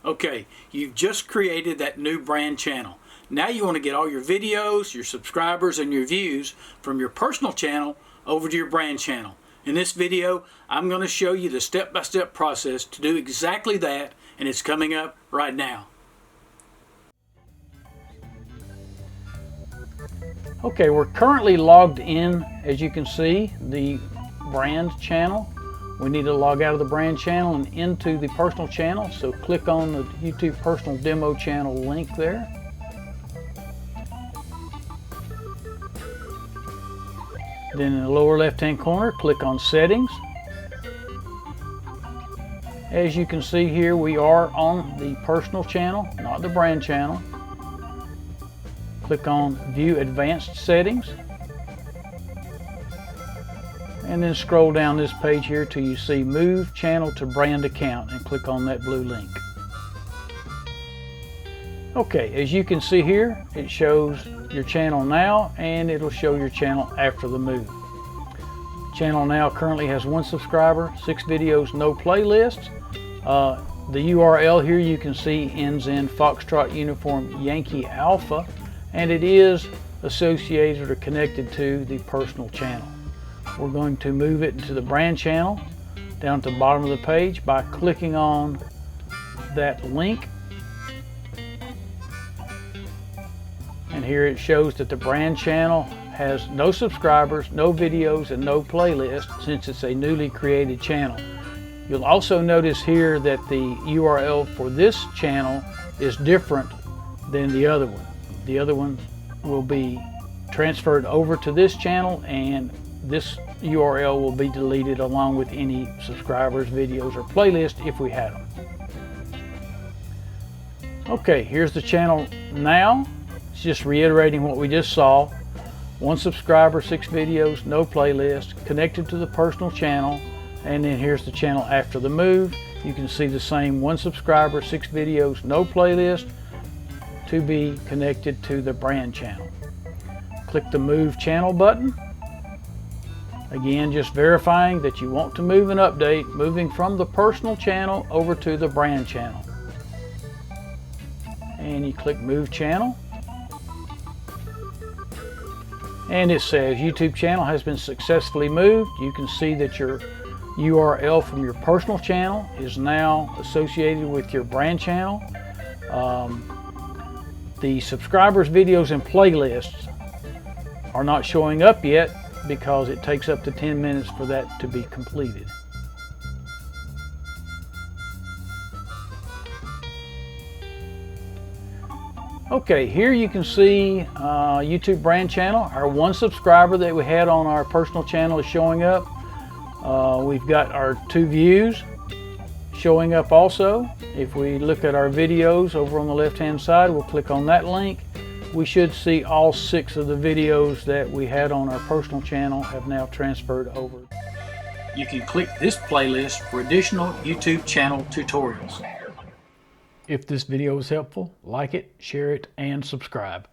Okay, you've just created that new brand channel. Now you want to get all your videos, your subscribers, and your views from your personal channel over to your brand channel. In this video, I'm going to show you the step-by-step process to do exactly that, and it's coming up right now. Okay, we're currently logged in, as you can see, the brand channel. We need to log out of the brand channel and into the personal channel, so click on the YouTube personal demo channel link there. Then in the lower left-hand corner, click on Settings. As you can see here, we are on the personal channel, not the brand channel. Click on View Advanced Settings. And then scroll down this page here till you see Move Channel to Brand Account and click on that blue link. Okay, as you can see here, it shows your channel now and it'll show your channel after the move. Channel now currently has 1 subscriber, 6 videos, no playlists. The URL here you can see ends in Foxtrot Uniform Yankee Alpha, and it is associated or connected to the personal channel. We're going to move it into the brand channel down to the bottom of the page by clicking on that link. And here it shows that the brand channel has no subscribers, no videos, and no playlist since it's a newly created channel. You'll also notice here that the URL for this channel is different than the other one. The other one will be transferred over to this channel, and this URL will be deleted along with any subscribers, videos, or playlists if we had them. Okay, here's the channel now. It's just reiterating what we just saw. 1 subscriber, 6 videos, no playlist, connected to the personal channel, and then here's the channel after the move. You can see the same 1 subscriber, 6 videos, no playlist, to be connected to the brand channel. Click the Move Channel button. Again, just verifying that you want to move and update, moving from the personal channel over to the brand channel. And you click Move Channel. And it says YouTube channel has been successfully moved. You can see that your URL from your personal channel is now associated with your brand channel. The subscribers, videos, and playlists are not showing up yet because it takes up to 10 minutes for that to be completed. Okay, here you can see YouTube brand channel. Our 1 subscriber that we had on our personal channel is showing up. We've got our 2 views showing up also. If we look at our videos over on the left hand side, we'll click on that link. We should see all 6 of the videos that we had on our personal channel have now transferred over. You can click this playlist for additional YouTube channel tutorials. If this video was helpful, like it, share it, and subscribe.